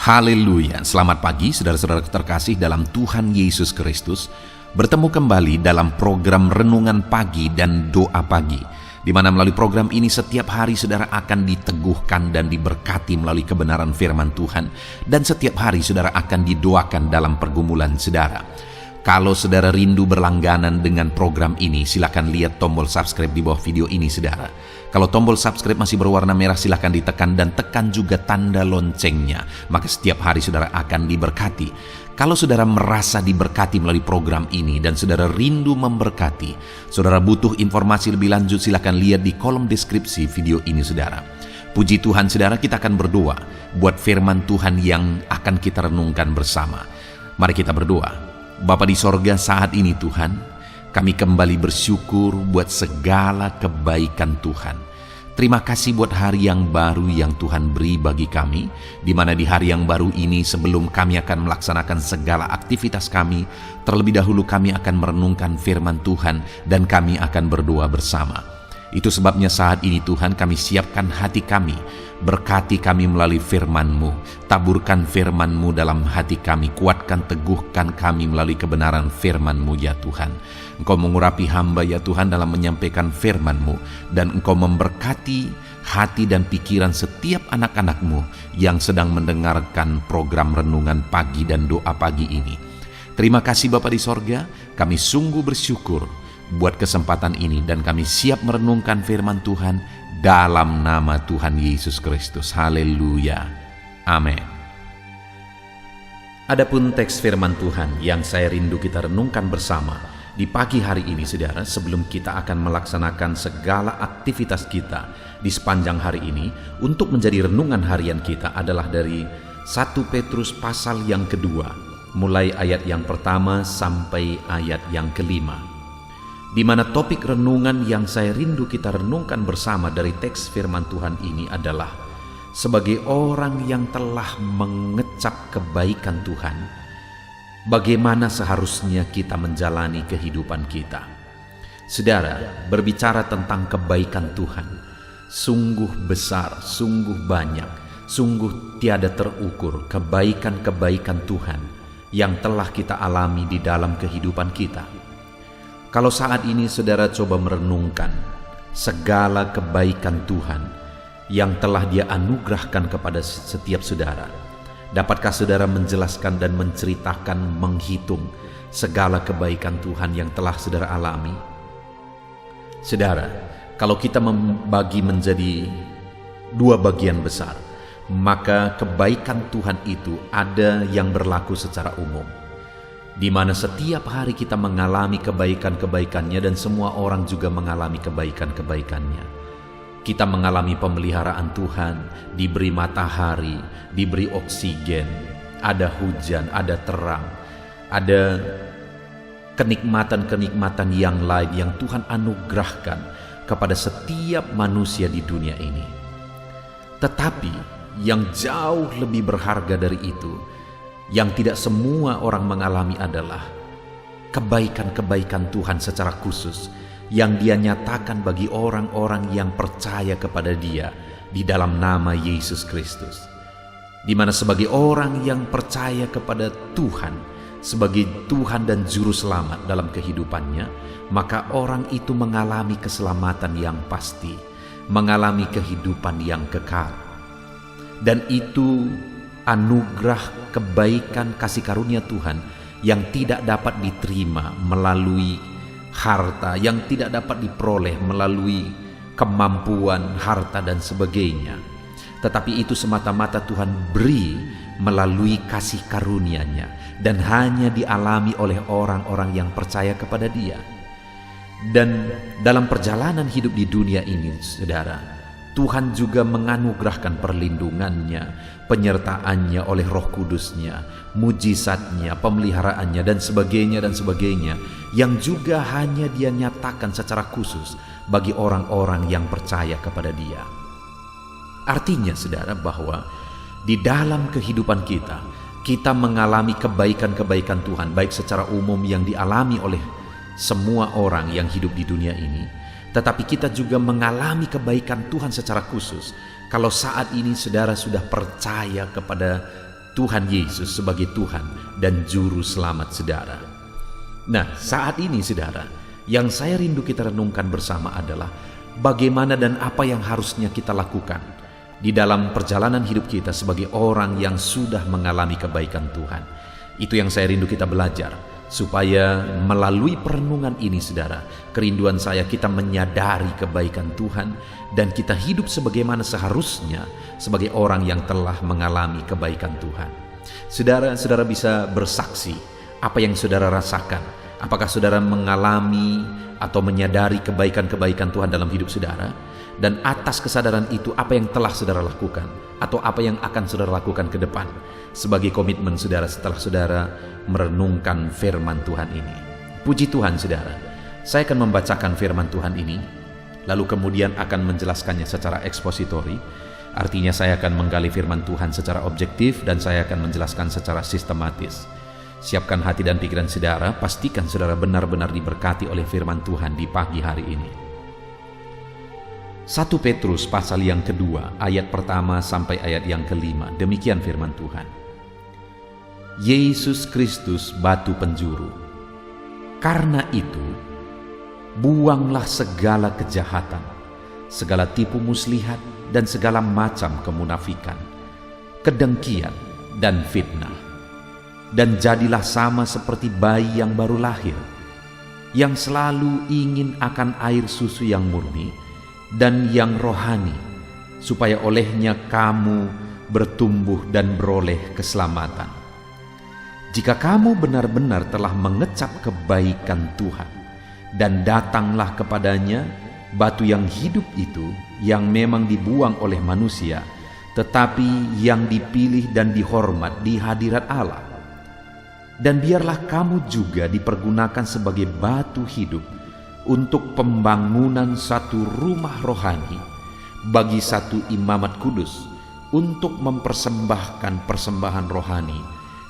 Haleluya, selamat pagi saudara-saudara terkasih dalam Tuhan Yesus Kristus. Bertemu kembali dalam program Renungan Pagi dan Doa Pagi, di mana melalui program ini setiap hari saudara akan diteguhkan dan diberkati melalui kebenaran firman Tuhan. Dan setiap hari saudara akan didoakan dalam pergumulan saudara. Kalau saudara rindu berlangganan dengan program ini, silakan lihat tombol subscribe di bawah video ini saudara. Kalau tombol subscribe masih berwarna merah, silakan ditekan dan tekan juga tanda loncengnya. Maka setiap hari saudara akan diberkati. Kalau saudara merasa diberkati melalui program ini dan saudara rindu memberkati, saudara butuh informasi lebih lanjut, silakan lihat di kolom deskripsi video ini saudara. Puji Tuhan saudara, kita akan berdoa buat firman Tuhan yang akan kita renungkan bersama. Mari kita berdoa. Bapa di sorga, saat ini Tuhan, kami kembali bersyukur buat segala kebaikan Tuhan. Terima kasih buat hari yang baru yang Tuhan beri bagi kami, di mana di hari yang baru ini sebelum kami akan melaksanakan segala aktivitas kami, terlebih dahulu kami akan merenungkan firman Tuhan dan kami akan berdoa bersama. Itu sebabnya saat ini Tuhan, kami siapkan hati kami, berkati kami melalui firman-Mu, taburkan firman-Mu dalam hati kami, kuatkan, teguhkan kami melalui kebenaran firman-Mu ya Tuhan. Engkau mengurapi hamba ya Tuhan dalam menyampaikan firman-Mu, dan Engkau memberkati hati dan pikiran setiap anak-anak-Mu yang sedang mendengarkan program Renungan Pagi dan Doa Pagi ini. Terima kasih Bapa di sorga, kami sungguh bersyukur buat kesempatan ini dan kami siap merenungkan firman Tuhan dalam nama Tuhan Yesus Kristus. Haleluya. Amin. Adapun teks firman Tuhan yang saya rindu kita renungkan bersama di pagi hari ini saudara, sebelum kita akan melaksanakan segala aktivitas kita di sepanjang hari ini, untuk menjadi renungan harian kita adalah dari 1 Petrus pasal yang kedua, mulai ayat yang pertama sampai ayat yang kelima. Di mana topik renungan yang saya rindu kita renungkan bersama dari teks firman Tuhan ini adalah sebagai orang yang telah mengecap kebaikan Tuhan, bagaimana seharusnya kita menjalani kehidupan kita. Saudara, berbicara tentang kebaikan Tuhan, sungguh besar, sungguh banyak, sungguh tiada terukur kebaikan-kebaikan Tuhan yang telah kita alami di dalam kehidupan kita. Kalau saat ini saudara coba merenungkan segala kebaikan Tuhan yang telah Dia anugerahkan kepada setiap saudara, dapatkah saudara menjelaskan dan menceritakan, menghitung segala kebaikan Tuhan yang telah saudara alami? Saudara, kalau kita membagi menjadi dua bagian besar, maka kebaikan Tuhan itu ada yang berlaku secara umum, di mana setiap hari kita mengalami kebaikan-kebaikannya dan semua orang juga mengalami kebaikan-kebaikannya. Kita mengalami pemeliharaan Tuhan, diberi matahari, diberi oksigen, ada hujan, ada terang, ada kenikmatan-kenikmatan yang lain yang Tuhan anugerahkan kepada setiap manusia di dunia ini. Tetapi yang jauh lebih berharga dari itu, yang tidak semua orang mengalami adalah kebaikan-kebaikan Tuhan secara khusus yang Dia nyatakan bagi orang-orang yang percaya kepada Dia di dalam nama Yesus Kristus. Di mana sebagai orang yang percaya kepada Tuhan sebagai Tuhan dan Juru Selamat dalam kehidupannya, maka orang itu mengalami keselamatan yang pasti, mengalami kehidupan yang kekal. Dan itu anugerah kebaikan kasih karunia Tuhan yang tidak dapat diterima melalui harta, yang tidak dapat diperoleh melalui kemampuan, harta dan sebagainya. Tetapi itu semata-mata Tuhan beri melalui kasih karunia-Nya dan hanya dialami oleh orang-orang yang percaya kepada Dia. Dan dalam perjalanan hidup di dunia ini saudara, Tuhan juga menganugerahkan perlindungan-Nya, penyertaan-Nya oleh Roh Kudus-Nya, mujizat-Nya, pemeliharaannya dan sebagainya, yang juga hanya Dia nyatakan secara khusus bagi orang-orang yang percaya kepada Dia. Artinya saudara, bahwa di dalam kehidupan kita mengalami kebaikan-kebaikan Tuhan, baik secara umum yang dialami oleh semua orang yang hidup di dunia ini, tetapi kita juga mengalami kebaikan Tuhan secara khusus kalau saat ini saudara sudah percaya kepada Tuhan Yesus sebagai Tuhan dan Juru Selamat saudara. Nah, saat ini saudara, yang saya rindu kita renungkan bersama adalah bagaimana dan apa yang harusnya kita lakukan di dalam perjalanan hidup kita sebagai orang yang sudah mengalami kebaikan Tuhan. Itu yang saya rindu kita belajar, supaya melalui perenungan ini saudara, kerinduan saya kita menyadari kebaikan Tuhan dan kita hidup sebagaimana seharusnya sebagai orang yang telah mengalami kebaikan Tuhan. Saudara bisa bersaksi apa yang saudara rasakan. Apakah saudara mengalami atau menyadari kebaikan-kebaikan Tuhan dalam hidup saudara? Dan atas kesadaran itu apa yang telah saudara lakukan atau apa yang akan saudara lakukan ke depan sebagai komitmen saudara setelah saudara merenungkan firman Tuhan ini. Puji Tuhan saudara, saya akan membacakan firman Tuhan ini, lalu kemudian akan menjelaskannya secara ekspositori. Artinya saya akan menggali firman Tuhan secara objektif dan saya akan menjelaskan secara sistematis. Siapkan hati dan pikiran saudara, pastikan saudara benar-benar diberkati oleh firman Tuhan di pagi hari ini. 1 Petrus pasal yang kedua, ayat pertama sampai ayat yang kelima, demikian firman Tuhan. Yesus Kristus batu penjuru. Karena itu, buanglah segala kejahatan, segala tipu muslihat dan segala macam kemunafikan, kedengkian dan fitnah. Dan jadilah sama seperti bayi yang baru lahir, yang selalu ingin akan air susu yang murni dan yang rohani, supaya olehnya kamu bertumbuh dan beroleh keselamatan. Jika kamu benar-benar telah mengecap kebaikan Tuhan, dan datanglah kepadanya batu yang hidup itu, yang memang dibuang oleh manusia, tetapi yang dipilih dan dihormat di hadirat Allah. Dan biarlah kamu juga dipergunakan sebagai batu hidup untuk pembangunan satu rumah rohani bagi satu imamat kudus, untuk mempersembahkan persembahan rohani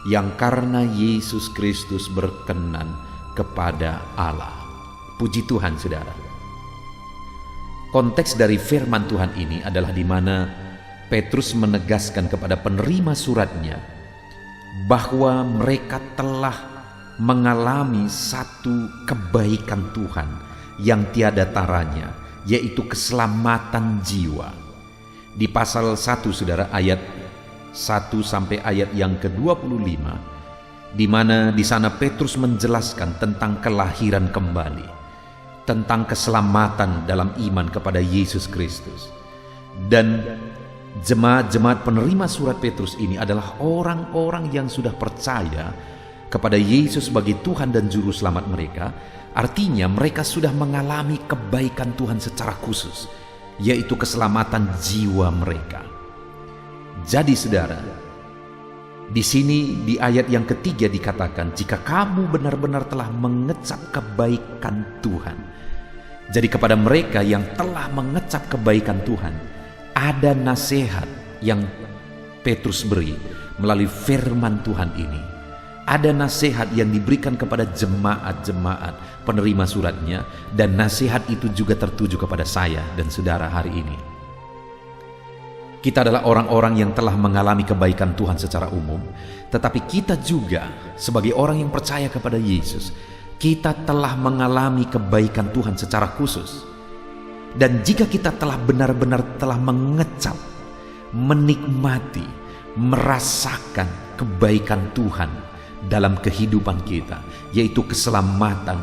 yang karena Yesus Kristus berkenan kepada Allah. Puji Tuhan saudara. Konteks dari firman Tuhan ini adalah di mana Petrus menegaskan kepada penerima suratnya bahwa mereka telah mengalami satu kebaikan Tuhan yang tiada taranya, yaitu keselamatan jiwa. Di pasal 1 saudara, ayat 1 sampai ayat yang ke-25, di mana di sana Petrus menjelaskan tentang kelahiran kembali, tentang keselamatan dalam iman kepada Yesus Kristus. Dan jemaat-jemaat penerima surat Petrus ini adalah orang-orang yang sudah percaya kepada Yesus sebagai Tuhan dan Juru Selamat mereka. Artinya mereka sudah mengalami kebaikan Tuhan secara khusus, yaitu keselamatan jiwa mereka. Jadi saudara, di sini di ayat yang ketiga dikatakan, jika kamu benar-benar telah mengecap kebaikan Tuhan. Jadi kepada mereka yang telah mengecap kebaikan Tuhan, ada nasihat yang Petrus beri melalui firman Tuhan ini. Ada nasihat yang diberikan kepada jemaat-jemaat penerima suratnya, dan nasihat itu juga tertuju kepada saya dan saudara hari ini. Kita adalah orang-orang yang telah mengalami kebaikan Tuhan secara umum, tetapi kita juga sebagai orang yang percaya kepada Yesus, kita telah mengalami kebaikan Tuhan secara khusus. Dan jika kita telah benar-benar telah mengecap, menikmati, merasakan kebaikan Tuhan dalam kehidupan kita, yaitu keselamatan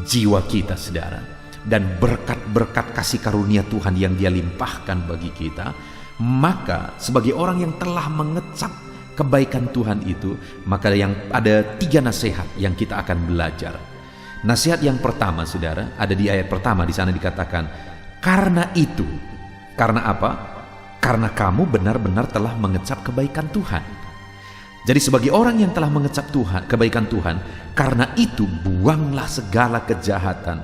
jiwa kita saudara, dan berkat-berkat kasih karunia Tuhan yang Dia limpahkan bagi kita, maka sebagai orang yang telah mengecap kebaikan Tuhan itu, maka yang ada 3 nasihat yang kita akan belajar. Nasihat yang pertama saudara, ada di ayat pertama, di sana dikatakan, karena itu. Karena apa? Karena kamu benar-benar telah mengecap kebaikan Tuhan. Jadi sebagai orang yang telah mengecap kebaikan Tuhan, karena itu buanglah segala kejahatan,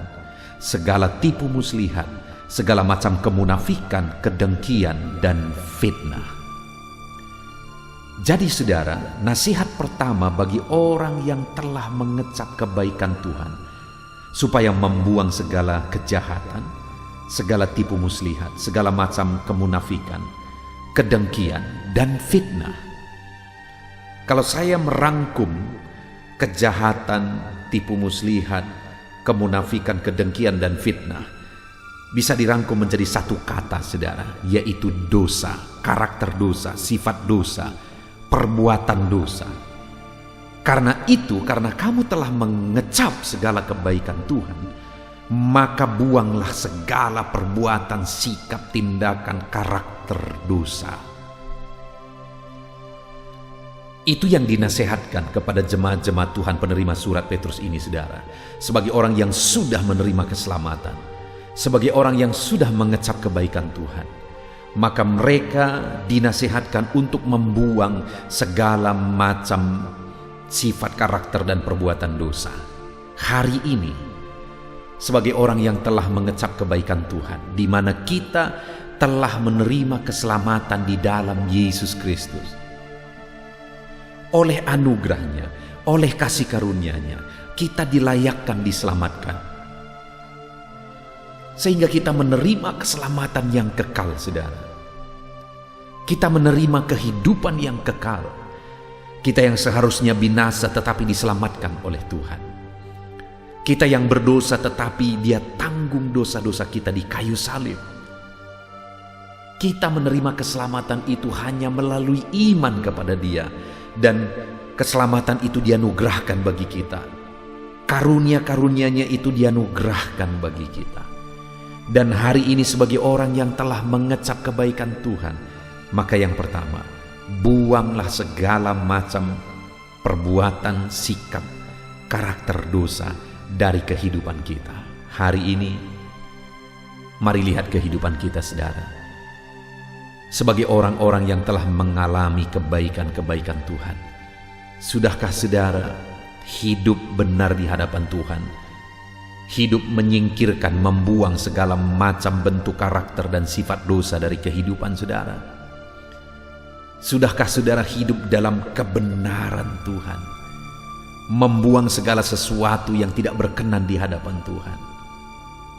segala tipu muslihat, segala macam kemunafikan, kedengkian, dan fitnah. Jadi saudara, nasihat pertama bagi orang yang telah mengecap kebaikan Tuhan, supaya membuang segala kejahatan, segala tipu muslihat, segala macam kemunafikan, kedengkian, dan fitnah. Kalau saya merangkum kejahatan, tipu muslihat, kemunafikan, kedengkian, dan fitnah, bisa dirangkum menjadi satu kata, saudara, yaitu dosa, karakter dosa, sifat dosa, perbuatan dosa. Karena itu, karena kamu telah mengecap segala kebaikan Tuhan, maka buanglah segala perbuatan, sikap, tindakan, karakter dosa. Itu yang dinasehatkan kepada jemaat-jemaat Tuhan penerima surat Petrus ini, saudara. Sebagai orang yang sudah menerima keselamatan, sebagai orang yang sudah mengecap kebaikan Tuhan, maka mereka dinasehatkan untuk membuang segala macam sifat, karakter, dan perbuatan dosa. Hari ini, sebagai orang yang telah mengecap kebaikan Tuhan, di mana kita telah menerima keselamatan di dalam Yesus Kristus, oleh anugerahnya, oleh kasih karunia-Nya, kita dilayakkan diselamatkan. Sehingga kita menerima keselamatan yang kekal, saudara. Kita menerima kehidupan yang kekal. Kita yang seharusnya binasa tetapi diselamatkan oleh Tuhan. Kita yang berdosa tetapi Dia tanggung dosa-dosa kita di kayu salib. Kita menerima keselamatan itu hanya melalui iman kepada Dia. Dan keselamatan itu dianugerahkan bagi kita. Karunia-karunia-Nya itu dianugerahkan bagi kita. Dan hari ini sebagai orang yang telah mengecap kebaikan Tuhan, maka yang pertama, buanglah segala macam perbuatan, sikap, karakter dosa dari kehidupan kita. Hari ini, mari lihat kehidupan kita, saudara. Sebagai orang-orang yang telah mengalami kebaikan-kebaikan Tuhan, sudahkah saudara hidup benar di hadapan Tuhan? Hidup menyingkirkan, membuang segala macam bentuk karakter dan sifat dosa dari kehidupan saudara? Sudahkah saudara hidup dalam kebenaran Tuhan? Membuang segala sesuatu yang tidak berkenan di hadapan Tuhan,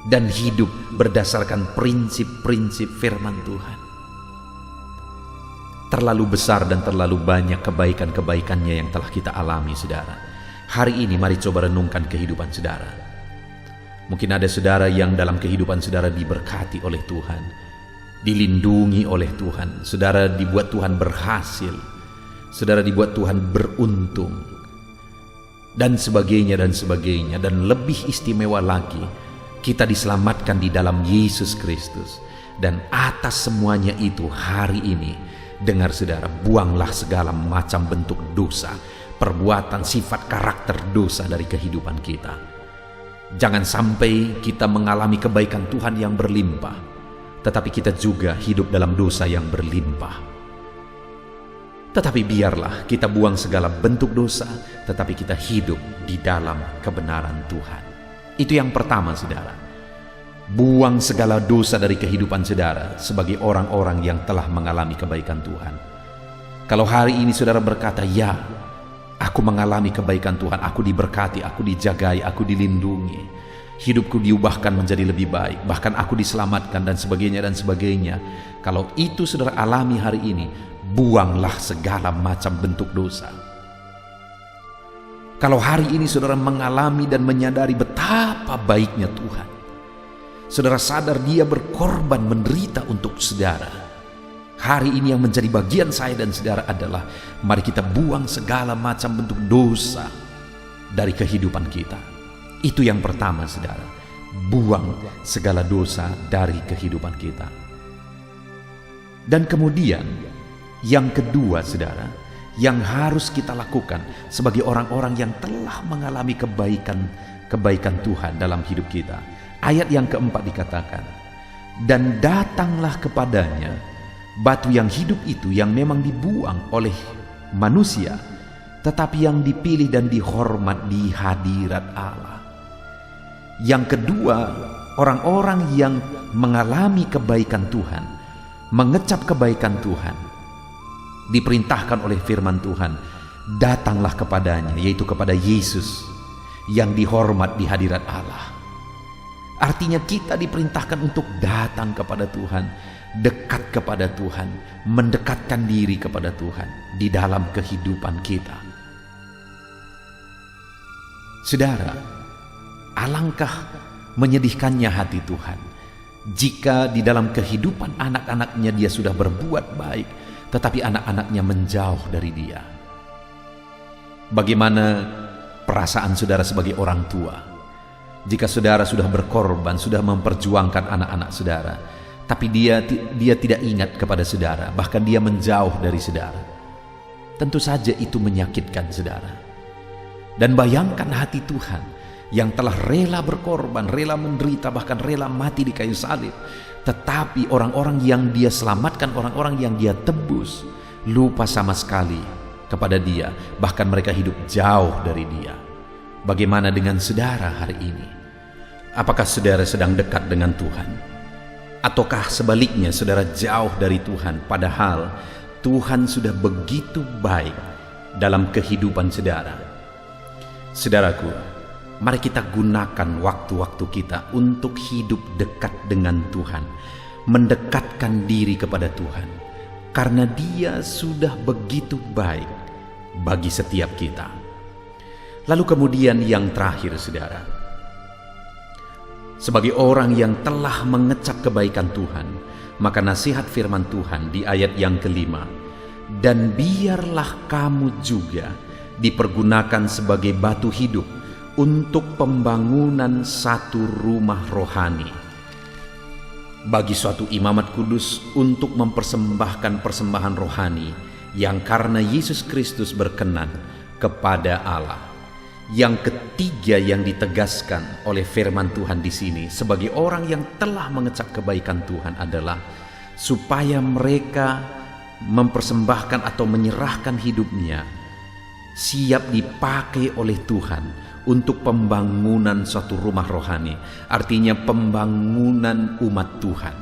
dan hidup berdasarkan prinsip-prinsip firman Tuhan. Terlalu besar dan terlalu banyak kebaikan-kebaikannya yang telah kita alami, saudara. Hari ini mari coba renungkan kehidupan saudara. Mungkin ada saudara yang dalam kehidupan saudara diberkati oleh Tuhan, dilindungi oleh Tuhan. Saudara dibuat Tuhan berhasil, saudara dibuat Tuhan beruntung, dan sebagainya dan sebagainya. Dan lebih istimewa lagi, kita diselamatkan di dalam Yesus Kristus. Dan atas semuanya itu, hari ini, dengar saudara, buanglah segala macam bentuk dosa, perbuatan, sifat, karakter dosa dari kehidupan kita. Jangan sampai kita mengalami kebaikan Tuhan yang berlimpah, tetapi kita juga hidup dalam dosa yang berlimpah. Tetapi biarlah kita buang segala bentuk dosa, tetapi kita hidup di dalam kebenaran Tuhan. Itu yang pertama, saudara. Buang segala dosa dari kehidupan saudara sebagai orang-orang yang telah mengalami kebaikan Tuhan. Kalau hari ini saudara berkata, ya, aku mengalami kebaikan Tuhan, aku diberkati, aku dijagai, aku dilindungi, hidupku diubahkan menjadi lebih baik, bahkan aku diselamatkan, dan sebagainya dan sebagainya. Kalau itu saudara alami hari ini, buanglah segala macam bentuk dosa. Kalau hari ini saudara mengalami dan menyadari betapa baiknya Tuhan, saudara sadar Dia berkorban menderita untuk saudara, hari ini yang menjadi bagian saya dan saudara adalah, mari kita buang segala macam bentuk dosa dari kehidupan kita. Itu yang pertama, saudara. Buang segala dosa dari kehidupan kita. Dan kemudian yang kedua, saudara, yang harus kita lakukan sebagai orang-orang yang telah mengalami kebaikan Tuhan dalam hidup kita. Ayat yang keempat dikatakan, dan datanglah kepadanya batu yang hidup itu, yang memang dibuang oleh manusia, tetapi yang dipilih dan dihormat di hadirat Allah. Yang kedua, orang-orang yang mengalami kebaikan Tuhan, mengecap kebaikan Tuhan, diperintahkan oleh firman Tuhan, datanglah kepadanya, yaitu kepada Yesus yang dihormat di hadirat Allah. Artinya kita diperintahkan untuk datang kepada Tuhan, dekat kepada Tuhan, mendekatkan diri kepada Tuhan di dalam kehidupan kita. Saudara, alangkah menyedihkannya hati Tuhan jika di dalam kehidupan anak-anaknya dia sudah berbuat baik, tetapi anak-anaknya menjauh dari dia. Bagaimana perasaan saudara sebagai orang tua jika saudara sudah berkorban, sudah memperjuangkan anak-anak saudara, tapi dia tidak ingat kepada saudara, bahkan dia menjauh dari saudara? Tentu saja itu menyakitkan saudara. Dan bayangkan hati Tuhan yang telah rela berkorban, rela menderita, bahkan rela mati di kayu salib, tetapi orang-orang yang dia selamatkan, orang-orang yang dia tebus, lupa sama sekali kepada dia, bahkan mereka hidup jauh dari dia. Bagaimana dengan saudara hari ini? Apakah saudara sedang dekat dengan Tuhan? Ataukah sebaliknya saudara jauh dari Tuhan, padahal Tuhan sudah begitu baik dalam kehidupan saudara? Saudaraku, mari kita gunakan waktu-waktu kita untuk hidup dekat dengan Tuhan, mendekatkan diri kepada Tuhan, karena Dia sudah begitu baik bagi setiap kita. Lalu kemudian yang terakhir saudara, sebagai orang yang telah mengecap kebaikan Tuhan, maka nasihat firman Tuhan di ayat yang kelima, dan biarlah kamu juga dipergunakan sebagai batu hidup untuk pembangunan satu rumah rohani, bagi suatu imamat kudus untuk mempersembahkan persembahan rohani yang karena Yesus Kristus berkenan kepada Allah. Yang ketiga yang ditegaskan oleh firman Tuhan di sini sebagai orang yang telah mengecap kebaikan Tuhan adalah supaya mereka mempersembahkan atau menyerahkan hidupnya siap dipakai oleh Tuhan untuk pembangunan suatu rumah rohani, artinya pembangunan umat Tuhan.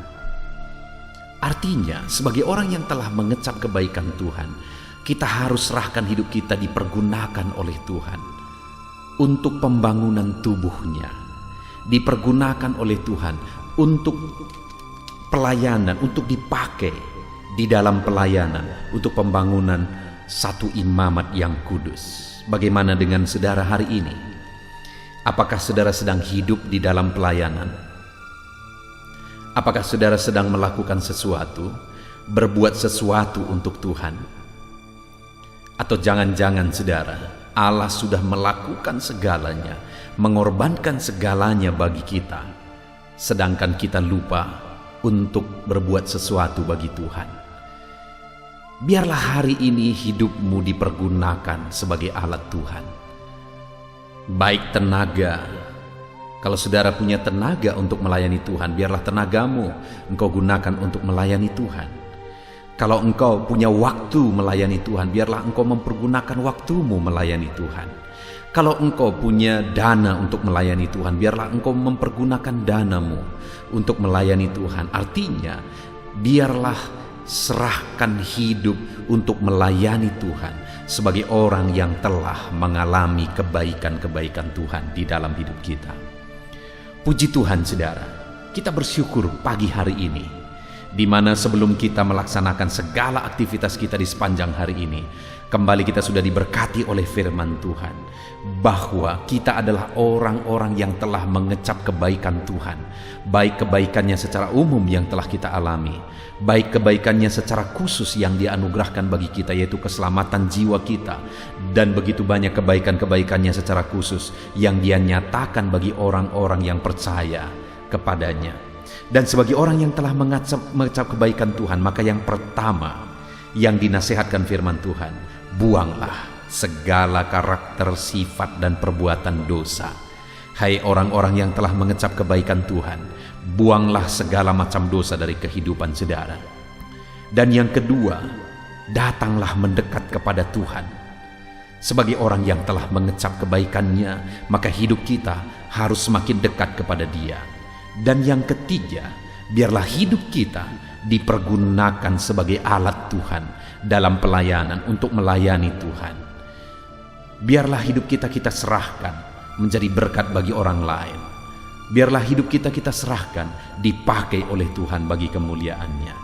Artinya sebagai orang yang telah mengecap kebaikan Tuhan, kita harus serahkan hidup kita dipergunakan oleh Tuhan untuk pembangunan tubuhnya, dipergunakan oleh Tuhan untuk pelayanan, untuk dipakai di dalam pelayanan, untuk pembangunan satu imamat yang kudus. Bagaimana dengan saudara hari ini? Apakah saudara sedang hidup di dalam pelayanan? Apakah saudara sedang melakukan sesuatu, berbuat sesuatu untuk Tuhan? Atau jangan-jangan saudara, Allah sudah melakukan segalanya, mengorbankan segalanya bagi kita, sedangkan kita lupa untuk berbuat sesuatu bagi Tuhan? Biarlah hari ini hidupmu dipergunakan sebagai alat Tuhan. Baik tenaga, kalau saudara punya tenaga untuk melayani Tuhan, biarlah tenagamu engkau gunakan untuk melayani Tuhan. Kalau engkau punya waktu melayani Tuhan, biarlah engkau mempergunakan waktumu melayani Tuhan. Kalau engkau punya dana untuk melayani Tuhan, biarlah engkau mempergunakan danamu untuk melayani Tuhan. Artinya, biarlah serahkan hidup untuk melayani Tuhan sebagai orang yang telah mengalami kebaikan-kebaikan Tuhan di dalam hidup kita. Puji Tuhan saudara, kita bersyukur pagi hari ini, di mana sebelum kita melaksanakan segala aktivitas kita di sepanjang hari ini, kembali kita sudah diberkati oleh firman Tuhan, bahwa kita adalah orang-orang yang telah mengecap kebaikan Tuhan, baik kebaikannya secara umum yang telah kita alami, baik kebaikannya secara khusus yang Dia anugerahkan bagi kita, yaitu keselamatan jiwa kita, dan begitu banyak kebaikan-kebaikannya secara khusus yang Dia nyatakan bagi orang-orang yang percaya kepadanya. Dan sebagai orang yang telah mengecap kebaikan Tuhan, maka yang pertama yang dinasihatkan firman Tuhan, buanglah segala karakter, sifat, dan perbuatan dosa. Hai orang-orang yang telah mengecap kebaikan Tuhan, buanglah segala macam dosa dari kehidupan saudara. Dan yang kedua, datanglah mendekat kepada Tuhan. Sebagai orang yang telah mengecap kebaikannya, maka hidup kita harus semakin dekat kepada Dia. Dan yang ketiga, biarlah hidup kita dipergunakan sebagai alat Tuhan dalam pelayanan untuk melayani Tuhan. Biarlah hidup kita serahkan menjadi berkat bagi orang lain. Biarlah hidup kita serahkan dipakai oleh Tuhan bagi kemuliaan-Nya.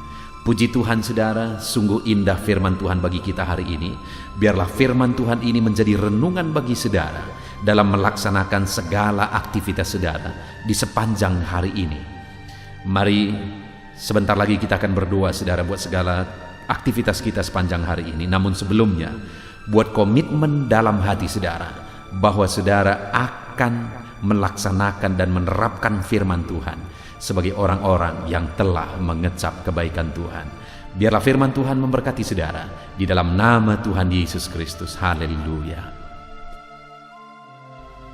Puji Tuhan saudara, sungguh indah firman Tuhan bagi kita hari ini. Biarlah firman Tuhan ini menjadi renungan bagi saudara dalam melaksanakan segala aktivitas saudara di sepanjang hari ini. Mari sebentar lagi kita akan berdoa saudara buat segala aktivitas kita sepanjang hari ini. Namun sebelumnya, buat komitmen dalam hati saudara bahwa saudara akan melaksanakan dan menerapkan firman Tuhan sebagai orang-orang yang telah mengecap kebaikan Tuhan. Biarlah firman Tuhan memberkati saudara di dalam nama Tuhan Yesus Kristus. Haleluya.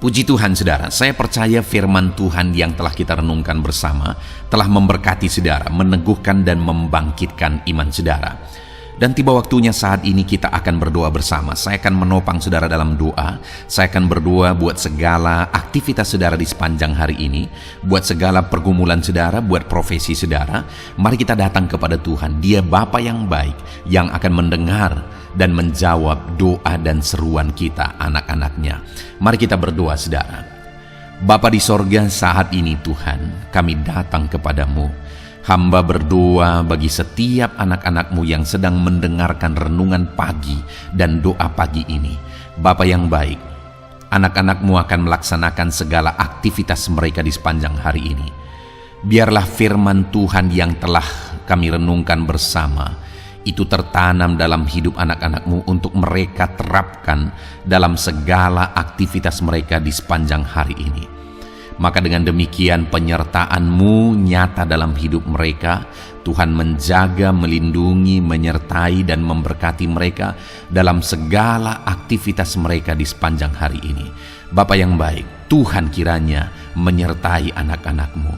Puji Tuhan saudara, saya percaya firman Tuhan yang telah kita renungkan bersama telah memberkati saudara, meneguhkan dan membangkitkan iman saudara. Dan tiba waktunya saat ini kita akan berdoa bersama. Saya akan menopang saudara dalam doa. Saya akan berdoa buat segala aktivitas saudara di sepanjang hari ini, buat segala pergumulan saudara, buat profesi saudara. Mari kita datang kepada Tuhan. Dia Bapa yang baik, yang akan mendengar dan menjawab doa dan seruan kita, anak-anaknya. Mari kita berdoa saudara. Bapa di sorga, saat ini Tuhan, kami datang kepadamu. Hamba berdoa bagi setiap anak-anak-Mu yang sedang mendengarkan renungan pagi dan doa pagi ini. Bapa yang baik, anak-anak-Mu akan melaksanakan segala aktivitas mereka di sepanjang hari ini. Biarlah firman Tuhan yang telah kami renungkan bersama itu tertanam dalam hidup anak-anak-Mu untuk mereka terapkan dalam segala aktivitas mereka di sepanjang hari ini. Maka dengan demikian penyertaan-Mu nyata dalam hidup mereka. Tuhan menjaga, melindungi, menyertai dan memberkati mereka dalam segala aktivitas mereka di sepanjang hari ini. Bapa yang baik, Tuhan kiranya menyertai anak-anak-Mu.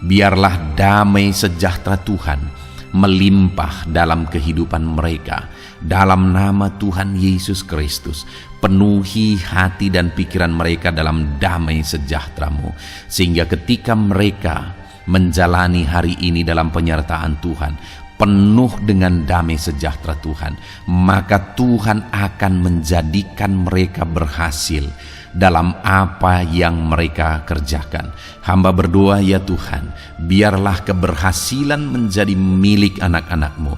Biarlah damai sejahtera Tuhan melimpah dalam kehidupan mereka. Dalam nama Tuhan Yesus Kristus, penuhi hati dan pikiran mereka dalam damai sejahtera-Mu, sehingga ketika mereka menjalani hari ini dalam penyertaan Tuhan, penuh dengan damai sejahtera Tuhan, maka Tuhan akan menjadikan mereka berhasil dalam apa yang mereka kerjakan. Hamba berdoa ya Tuhan, biarlah keberhasilan menjadi milik anak-anak-Mu.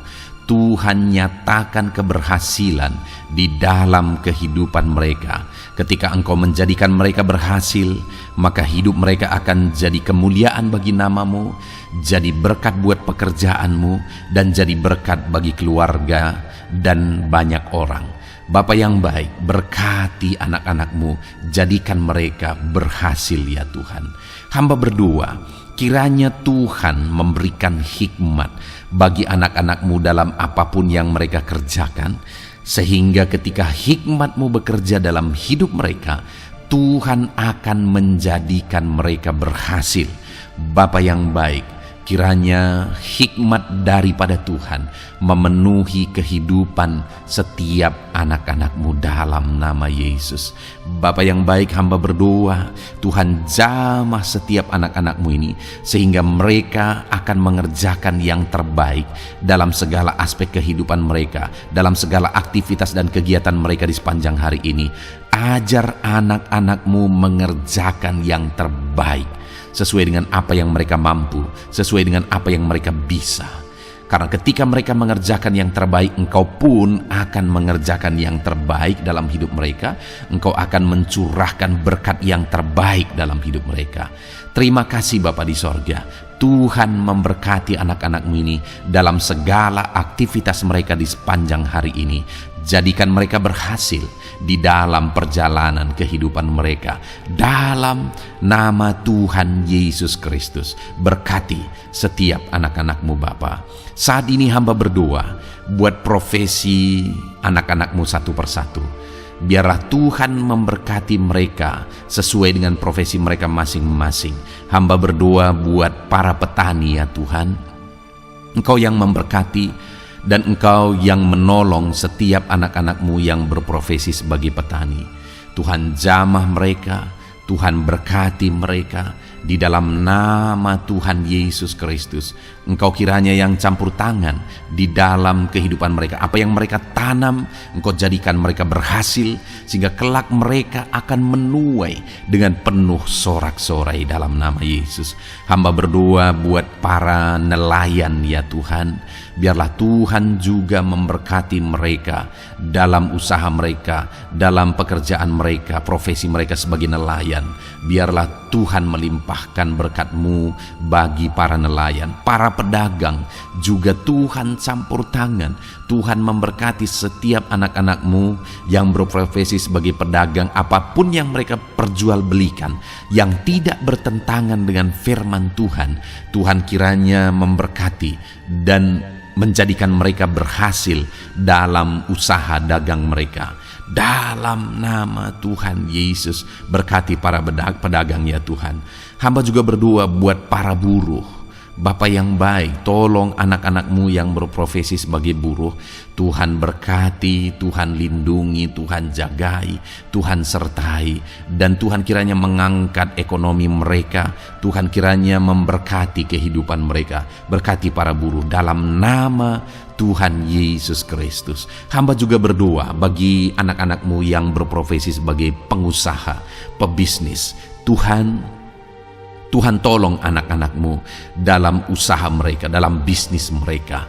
Tuhan nyatakan keberhasilan di dalam kehidupan mereka. Ketika Engkau menjadikan mereka berhasil, maka hidup mereka akan jadi kemuliaan bagi nama-Mu, jadi berkat buat pekerjaan-Mu, dan jadi berkat bagi keluarga dan banyak orang. Bapa yang baik, berkati anak-anak-Mu, jadikan mereka berhasil ya Tuhan. Hamba berdoa, kiranya Tuhan memberikan hikmat bagi anak-anak-Mu dalam apapun yang mereka kerjakan, sehingga ketika hikmat-Mu bekerja dalam hidup mereka, Tuhan akan menjadikan mereka berhasil. Bapa yang baik, kiranya hikmat daripada Tuhan memenuhi kehidupan setiap anak-anak-Mu dalam nama Yesus. Bapa yang baik, hamba berdoa, Tuhan jamah setiap anak-anak-Mu ini, sehingga mereka akan mengerjakan yang terbaik dalam segala aspek kehidupan mereka, dalam segala aktivitas dan kegiatan mereka di sepanjang hari ini. Ajar anak-anak-Mu mengerjakan yang terbaik, sesuai dengan apa yang mereka mampu, sesuai dengan apa yang mereka bisa. Karena ketika mereka mengerjakan yang terbaik, Engkau pun akan mengerjakan yang terbaik dalam hidup mereka. Engkau akan mencurahkan berkat yang terbaik dalam hidup mereka. Terima kasih Bapa di sorga. Tuhan memberkati anak-anak-Mu ini dalam segala aktivitas mereka di sepanjang hari ini. Jadikan mereka berhasil di dalam perjalanan kehidupan mereka. Dalam nama Tuhan Yesus Kristus, berkati setiap anak-anak-Mu Bapa. Saat ini hamba berdoa buat profesi anak-anak-Mu satu persatu. Biarlah Tuhan memberkati mereka sesuai dengan profesi mereka masing-masing. Hamba berdoa buat para petani ya Tuhan. Engkau yang memberkati dan Engkau yang menolong setiap anak-anak-Mu yang berprofesi sebagai petani. Tuhan jamah mereka, Tuhan berkati mereka. Di dalam nama Tuhan Yesus Kristus, Engkau kiranya yang campur tangan di dalam kehidupan mereka. Apa yang mereka tanam, Engkau jadikan mereka berhasil, sehingga kelak mereka akan menuai dengan penuh sorak-sorai dalam nama Yesus. Hamba berdoa buat para nelayan ya Tuhan. Biarlah Tuhan juga memberkati mereka dalam usaha mereka, dalam pekerjaan mereka, profesi mereka sebagai nelayan. Biarlah Tuhan melimpahkan berkat-Mu bagi para nelayan, para pedagang juga Tuhan campur tangan. Tuhan memberkati setiap anak-anak-Mu yang berprofesi sebagai pedagang, apapun yang mereka perjualbelikan yang tidak bertentangan dengan firman Tuhan. Tuhan kiranya memberkati dan menjadikan mereka berhasil dalam usaha dagang mereka. Dalam nama Tuhan Yesus, berkati para pedagang ya Tuhan. Hamba juga berdoa buat para buruh. Bapa yang baik, tolong anak-anak-Mu yang berprofesi sebagai buruh. Tuhan berkati, Tuhan lindungi, Tuhan jagai, Tuhan sertai. Dan Tuhan kiranya mengangkat ekonomi mereka. Tuhan kiranya memberkati kehidupan mereka. Berkati para buruh dalam nama Tuhan Yesus Kristus. Hamba juga berdoa bagi anak-anak-Mu yang berprofesi sebagai pengusaha, pebisnis. Tuhan tolong anak-anak-Mu dalam usaha mereka, dalam bisnis mereka.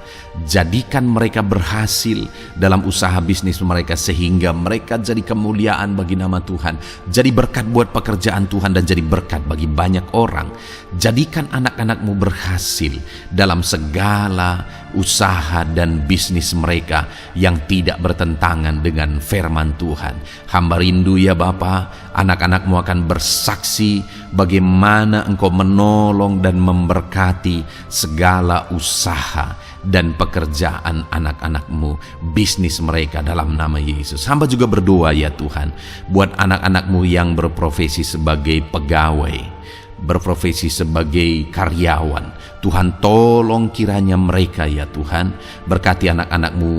Jadikan mereka berhasil dalam usaha bisnis mereka, sehingga mereka jadi kemuliaan bagi nama Tuhan. Jadi berkat buat pekerjaan Tuhan dan jadi berkat bagi banyak orang. Jadikan anak-anak-Mu berhasil dalam segala usaha dan bisnis mereka yang tidak bertentangan dengan firman Tuhan. Hamba rindu ya Bapa, anak-anak-Mu akan bersaksi bagaimana Engkau menolong dan memberkati segala usaha dan pekerjaan anak-anak-Mu, bisnis mereka dalam nama Yesus. Hamba juga berdoa ya Tuhan buat anak-anak-Mu yang berprofesi sebagai pegawai, berprofesi sebagai karyawan. Tuhan tolong kiranya mereka ya Tuhan, berkati anak-anak-Mu.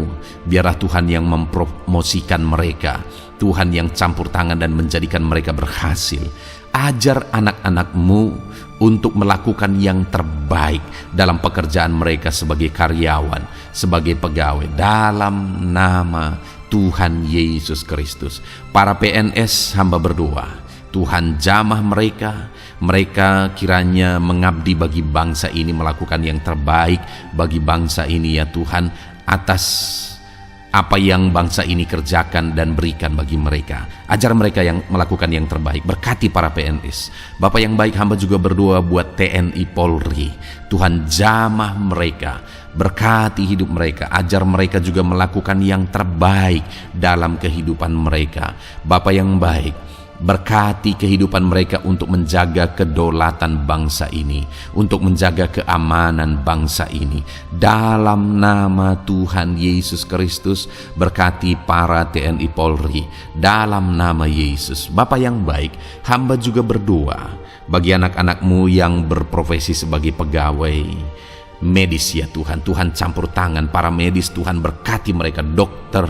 Biarlah Tuhan yang mempromosikan mereka, Tuhan yang campur tangan dan menjadikan mereka berhasil. Ajar anak-anak-Mu untuk melakukan yang terbaik dalam pekerjaan mereka sebagai karyawan, sebagai pegawai, dalam nama Tuhan Yesus Kristus. Para PNS hamba berdoa, Tuhan jamah mereka kiranya mengabdi bagi bangsa ini, melakukan yang terbaik bagi bangsa ini ya Tuhan, atas apa yang bangsa ini kerjakan dan berikan bagi mereka. Ajar mereka yang melakukan yang terbaik. Berkati para PNS. Bapa yang baik, hamba juga berdoa buat TNI Polri. Tuhan jamah mereka, berkati hidup mereka. Ajar mereka juga melakukan yang terbaik dalam kehidupan mereka. Bapa yang baik, berkati kehidupan mereka untuk menjaga kedaulatan bangsa ini, untuk menjaga keamanan bangsa ini. Dalam nama Tuhan Yesus Kristus, berkati para TNI Polri dalam nama Yesus. Bapa yang baik, hamba juga berdoa bagi anak-anak-Mu yang berprofesi sebagai pegawai medis ya Tuhan. Tuhan campur tangan para medis, Tuhan berkati mereka, dokter,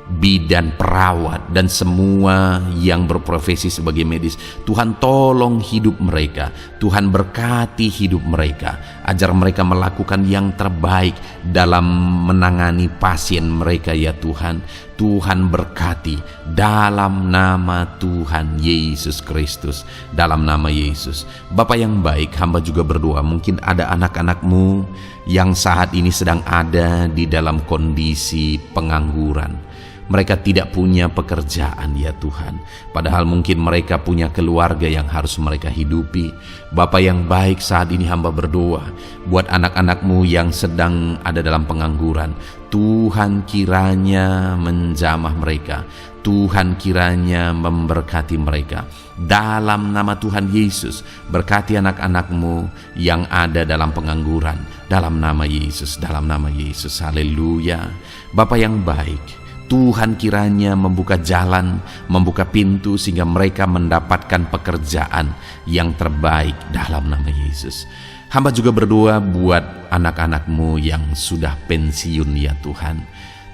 bidan, perawat, dan semua yang berprofesi sebagai medis. Tuhan tolong hidup mereka, Tuhan berkati hidup mereka. Ajar mereka melakukan yang terbaik dalam menangani pasien mereka ya Tuhan. Tuhan berkati dalam nama Tuhan Yesus Kristus, dalam nama Yesus. Bapa yang baik, hamba juga berdoa, mungkin ada anak-anak-Mu yang saat ini sedang ada di dalam kondisi pengangguran. Mereka tidak punya pekerjaan ya Tuhan, padahal mungkin mereka punya keluarga yang harus mereka hidupi. Bapa yang baik, saat ini hamba berdoa buat anak-anak-Mu yang sedang ada dalam pengangguran. Tuhan kiranya menjamah mereka, Tuhan kiranya memberkati mereka. Dalam nama Tuhan Yesus, berkati anak-anak-Mu yang ada dalam pengangguran, dalam nama Yesus, dalam nama Yesus. Haleluya. Bapa yang baik, Tuhan kiranya membuka jalan, membuka pintu sehingga mereka mendapatkan pekerjaan yang terbaik dalam nama Yesus. Hamba juga berdoa buat anak-anak-Mu yang sudah pensiun ya Tuhan.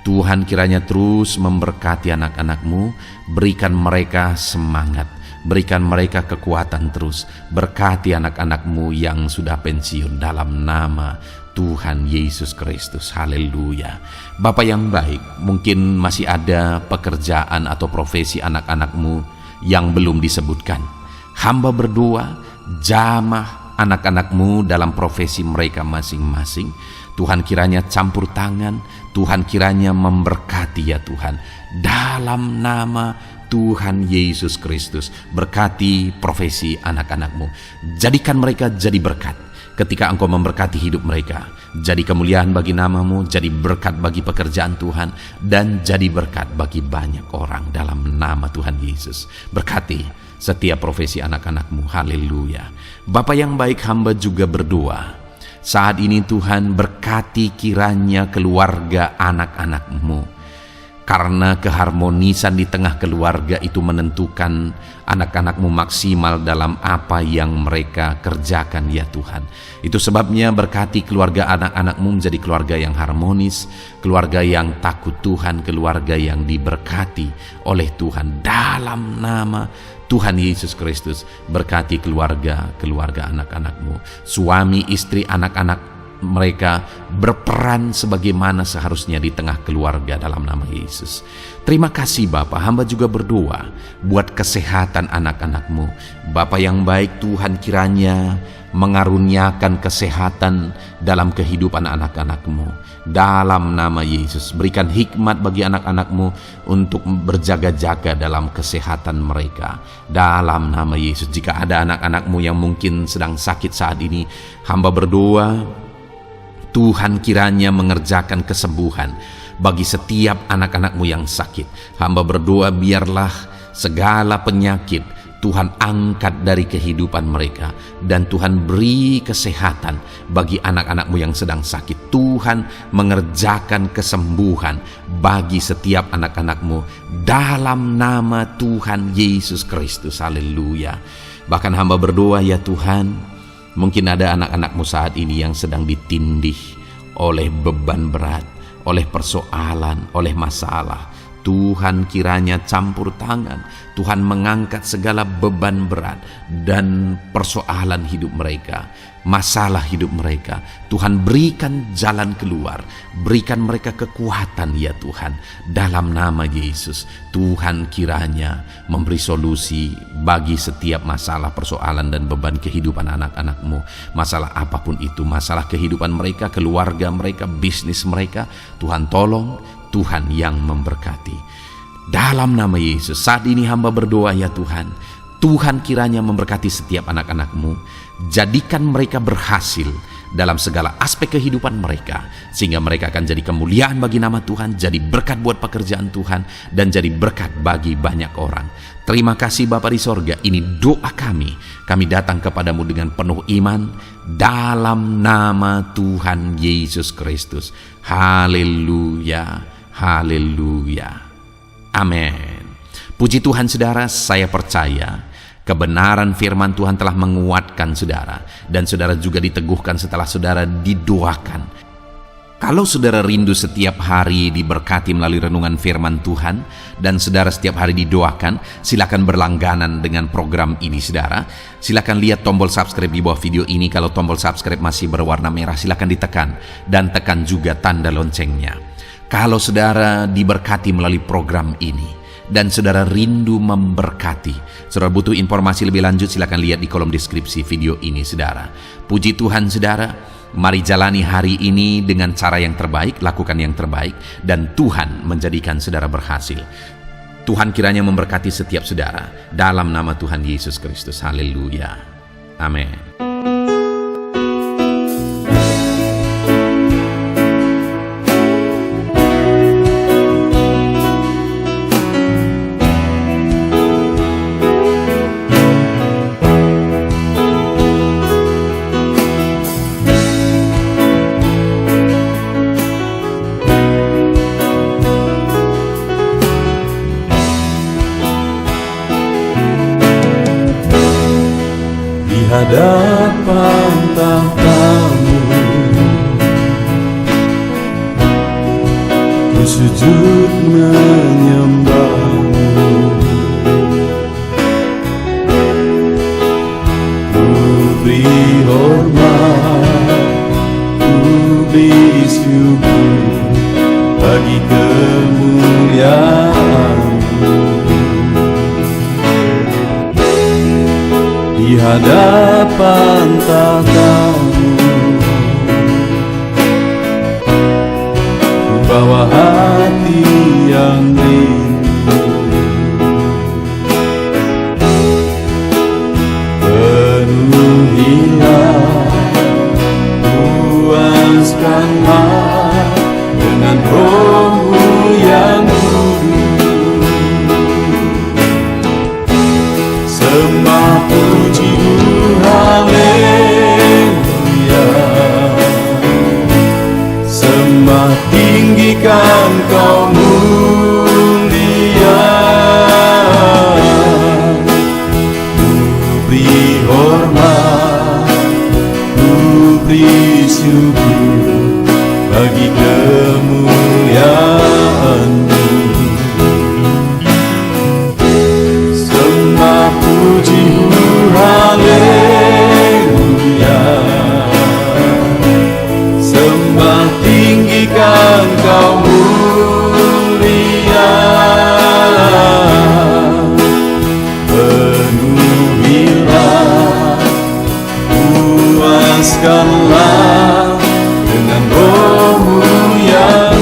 Tuhan kiranya terus memberkati anak-anak-Mu, berikan mereka semangat, Berikan mereka kekuatan terus. Berkati anak-anak-Mu yang sudah pensiun dalam nama Tuhan Yesus Kristus. Haleluya. Bapa yang baik, mungkin masih ada pekerjaan atau profesi anak-anak-Mu yang belum disebutkan. Hamba berdoa, jamah anak-anak-Mu dalam profesi mereka masing-masing. Tuhan kiranya campur tangan, Tuhan kiranya memberkati ya Tuhan. Dalam nama Tuhan Yesus Kristus, berkati profesi anak-anak-Mu. Jadikan mereka jadi berkat ketika Engkau memberkati hidup mereka. Jadi kemuliaan bagi nama-Mu, jadi berkat bagi pekerjaan Tuhan, dan jadi berkat bagi banyak orang dalam nama Tuhan Yesus. Berkati setiap profesi anak-anak-Mu. Haleluya. Bapa yang baik, hamba juga berdoa. Saat ini Tuhan, berkati kiranya keluarga anak-anak-Mu. Karena keharmonisan di tengah keluarga itu menentukan anak-anak-Mu maksimal dalam apa yang mereka kerjakan ya Tuhan. Itu sebabnya berkati keluarga anak-anak-Mu menjadi keluarga yang harmonis, keluarga yang takut Tuhan, keluarga yang diberkati oleh Tuhan. Dalam nama Tuhan Yesus Kristus, berkati keluarga anak-anak-Mu. Suami, istri, anak-anak mereka berperan sebagaimana seharusnya di tengah keluarga dalam nama Yesus. Terima kasih Bapa, hamba juga berdoa buat kesehatan anak-anak-Mu. Bapa yang baik, Tuhan kiranya mengaruniakan kesehatan dalam kehidupan anak-anak-Mu. Dalam nama Yesus, berikan hikmat bagi anak-anak-Mu untuk berjaga-jaga dalam kesehatan mereka. Dalam nama Yesus, jika ada anak-anak-Mu yang mungkin sedang sakit saat ini, hamba berdoa Tuhan kiranya mengerjakan kesembuhan bagi setiap anak-anak-Mu yang sakit. Hamba berdoa biarlah segala penyakit Tuhan angkat dari kehidupan mereka, dan Tuhan beri kesehatan bagi anak-anak-Mu yang sedang sakit. Tuhan mengerjakan kesembuhan bagi setiap anak-anak-Mu dalam nama Tuhan Yesus Kristus. Haleluya. Bahkan hamba berdoa ya Tuhan, mungkin ada anak-anak-Mu saat ini yang sedang ditindih oleh beban berat, oleh persoalan, oleh masalah. Tuhan kiranya campur tangan, Tuhan mengangkat segala beban berat dan persoalan hidup mereka, masalah hidup mereka. Tuhan berikan jalan keluar, berikan mereka kekuatan ya Tuhan. Dalam nama Yesus, Tuhan kiranya memberi solusi bagi setiap masalah, persoalan dan beban kehidupan anak-anak-Mu. Masalah apapun itu, masalah kehidupan mereka, keluarga mereka, bisnis mereka, Tuhan tolong, Tuhan yang memberkati. Dalam nama Yesus, saat ini hamba berdoa ya Tuhan, Tuhan kiranya memberkati setiap anak-anak-Mu. Jadikan mereka berhasil dalam segala aspek kehidupan mereka, sehingga mereka akan jadi kemuliaan bagi nama Tuhan, jadi berkat buat pekerjaan Tuhan, dan jadi berkat bagi banyak orang. Terima kasih Bapa di sorga, ini doa kami. Kami datang kepadamu dengan penuh iman dalam nama Tuhan Yesus Kristus. Haleluya. Haleluya. Amin. Puji Tuhan saudara, saya percaya kebenaran firman Tuhan telah menguatkan saudara, dan saudara juga diteguhkan setelah saudara didoakan. Kalau saudara rindu setiap hari diberkati melalui renungan firman Tuhan, dan saudara setiap hari didoakan, silakan berlangganan dengan program ini saudara. Silakan lihat tombol subscribe di bawah video ini. Kalau tombol subscribe masih berwarna merah, silakan ditekan, dan tekan juga tanda loncengnya. Kalau saudara diberkati melalui program ini dan saudara rindu memberkati, saudara butuh informasi lebih lanjut, silakan lihat di kolom deskripsi video ini saudara. Puji Tuhan saudara, mari jalani hari ini dengan cara yang terbaik, lakukan yang terbaik, dan Tuhan menjadikan saudara berhasil. Tuhan kiranya memberkati setiap saudara dalam nama Tuhan Yesus Kristus. Haleluya. Amin. Hadapan tahtamu, ku sujud menyembahmu. hadapan tahta-Mu, ku bawa hati yang rindu. Penuhilah, puaskanlah dengan Roh-Mu yang kudus. Sembah puji haleluya, sembah tinggikan Kau mulia. Ku beri hormat, ku beri syukur bagi kemuliaan-Mu. Sembah puji haleluya, sembah tinggikan Kau mulia. Penuhilah, puaskanlah dengan Roh-Mu yang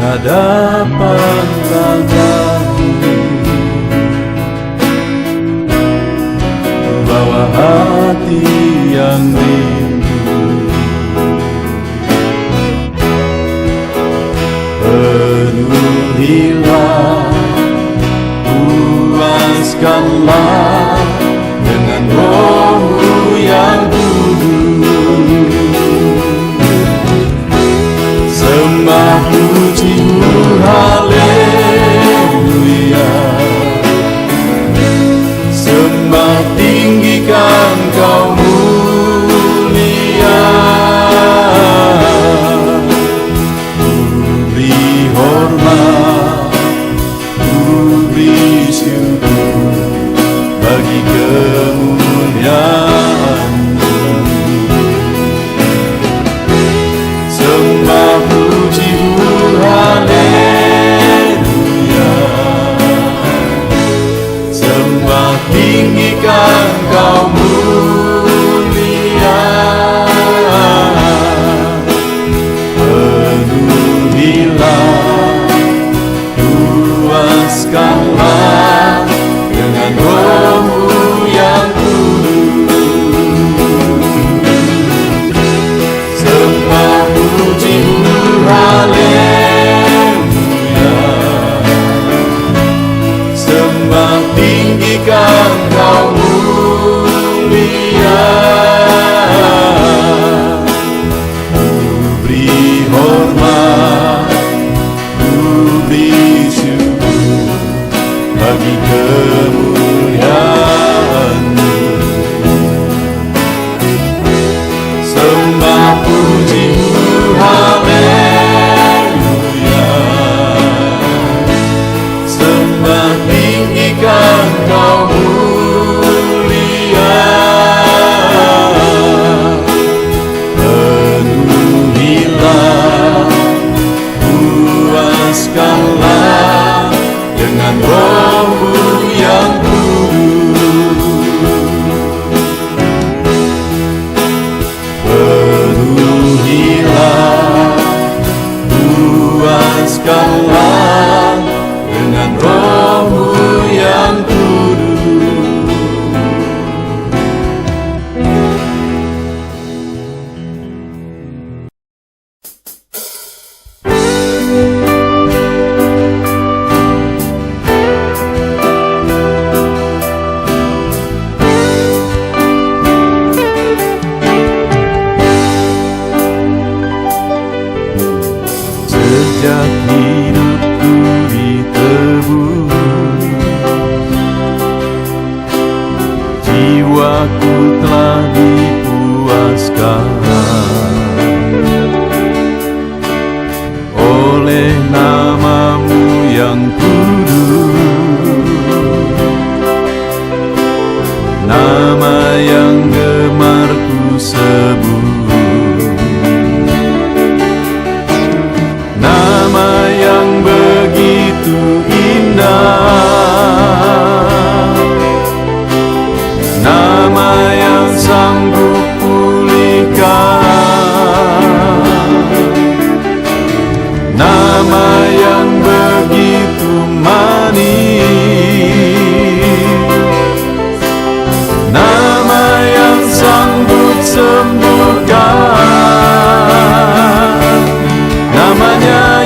hadapan tahta-Mu, bawa hati yang rindu. Penuhilah, puaskanlah dengan Roh-Mu yang kudus. Sembah puji haleluya, sembah tinggikan Kau mulia. Ku beri hormat, ku beri syukur bagi kemuliaan-Mu. Sembah puji haleluya, sembah tinggikan Kau mulia. Penuhilah, puaskanlah dengan Roh-Mu yang kudus. Sembah puji haleluya, sembah tinggikan Kau mulia. Ku beri hormat, ku beri syukur bagi kemuliaan-Mu. Sembah puji haleluya, sembah tinggikan Kau mulia. Penuhilah, puaskanlah dengan Roh-Mu yang kudus. Penuhilah, puaskanlah dengan Roh-Mu yang kudus. Sejak hidupku ditebus, jiwaku telah dipuaskan oleh nama-Mu yang kudus, nama yang gemar ku sebut, nama yang begitu indah, nama yang sanggup pulihkan, nama yang begitu manis, nama yang sanggup sembuhkan, namanya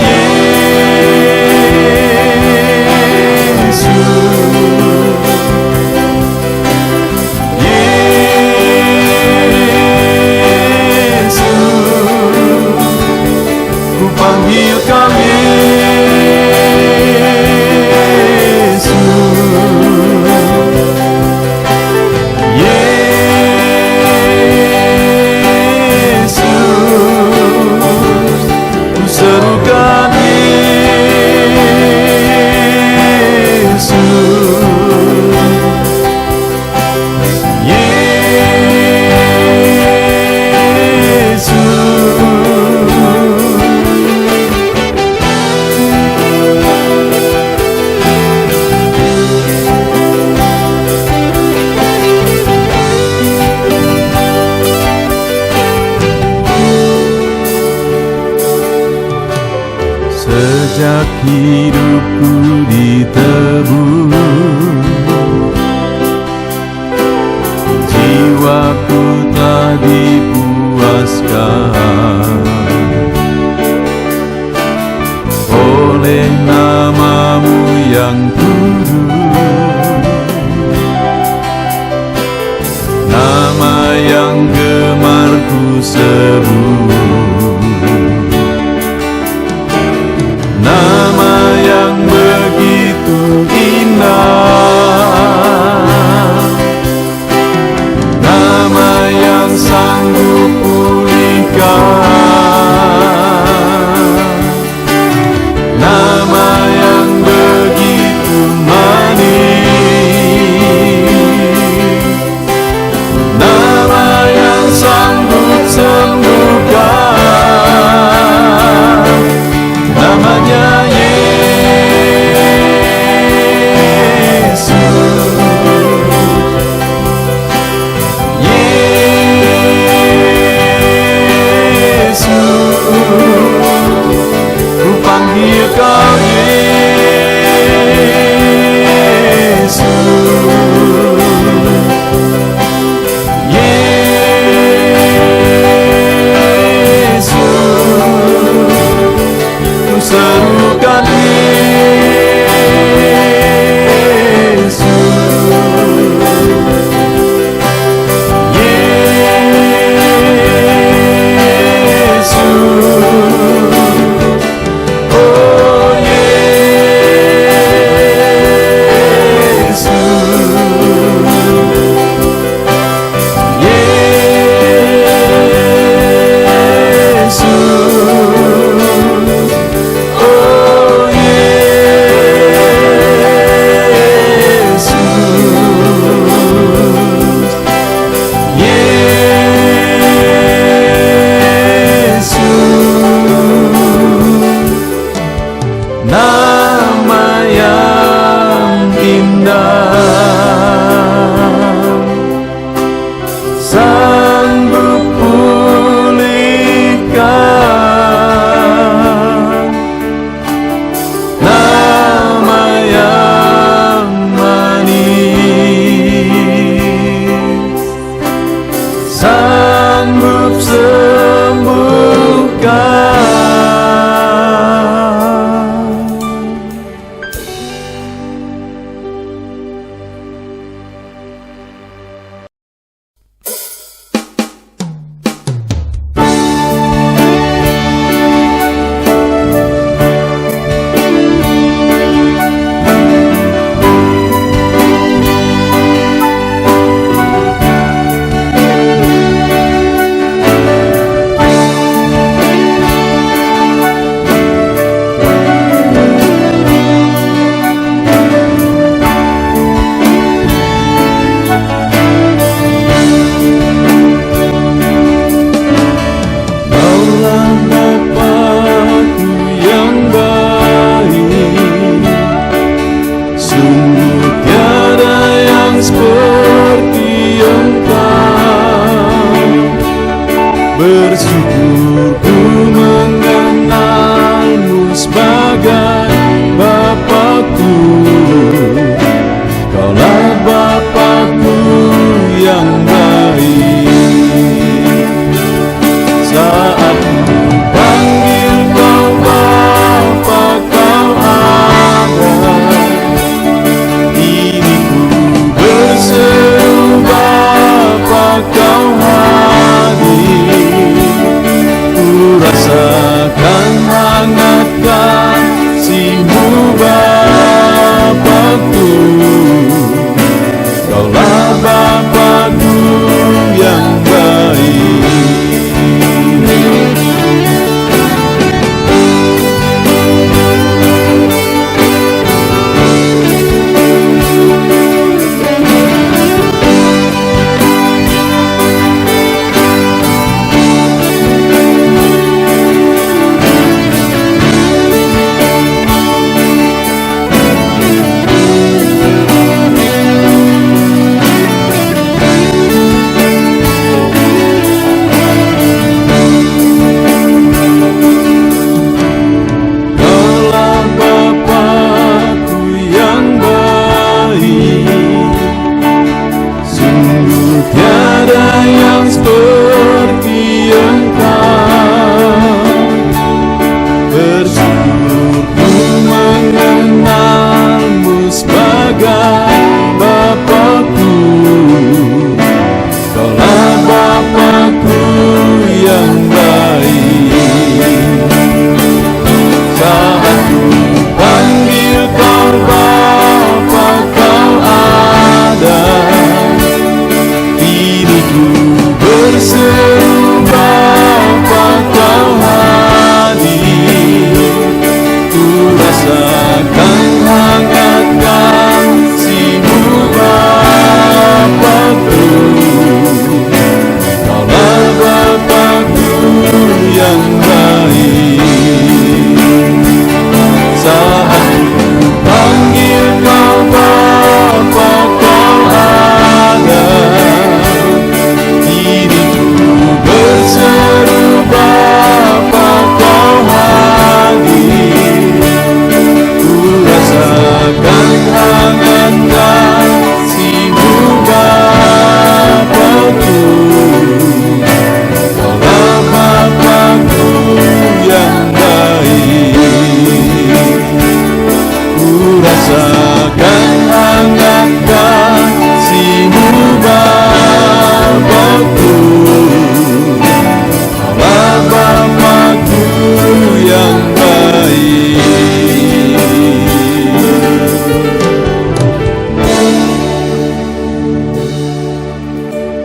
panggil kami Yesus, ku serukan sejak hidupku ditebus, jiwaku telah dipuaskan oleh nama-Mu yang kudus, nama yang gemar ku sebut, nama yang begitu indah, nama yang sanggup pulihkan, nama yang begitu manis, nama yang sanggup sembuhkan, namanya panggil Kau Yesus, Yesus, ku serukan Yesus.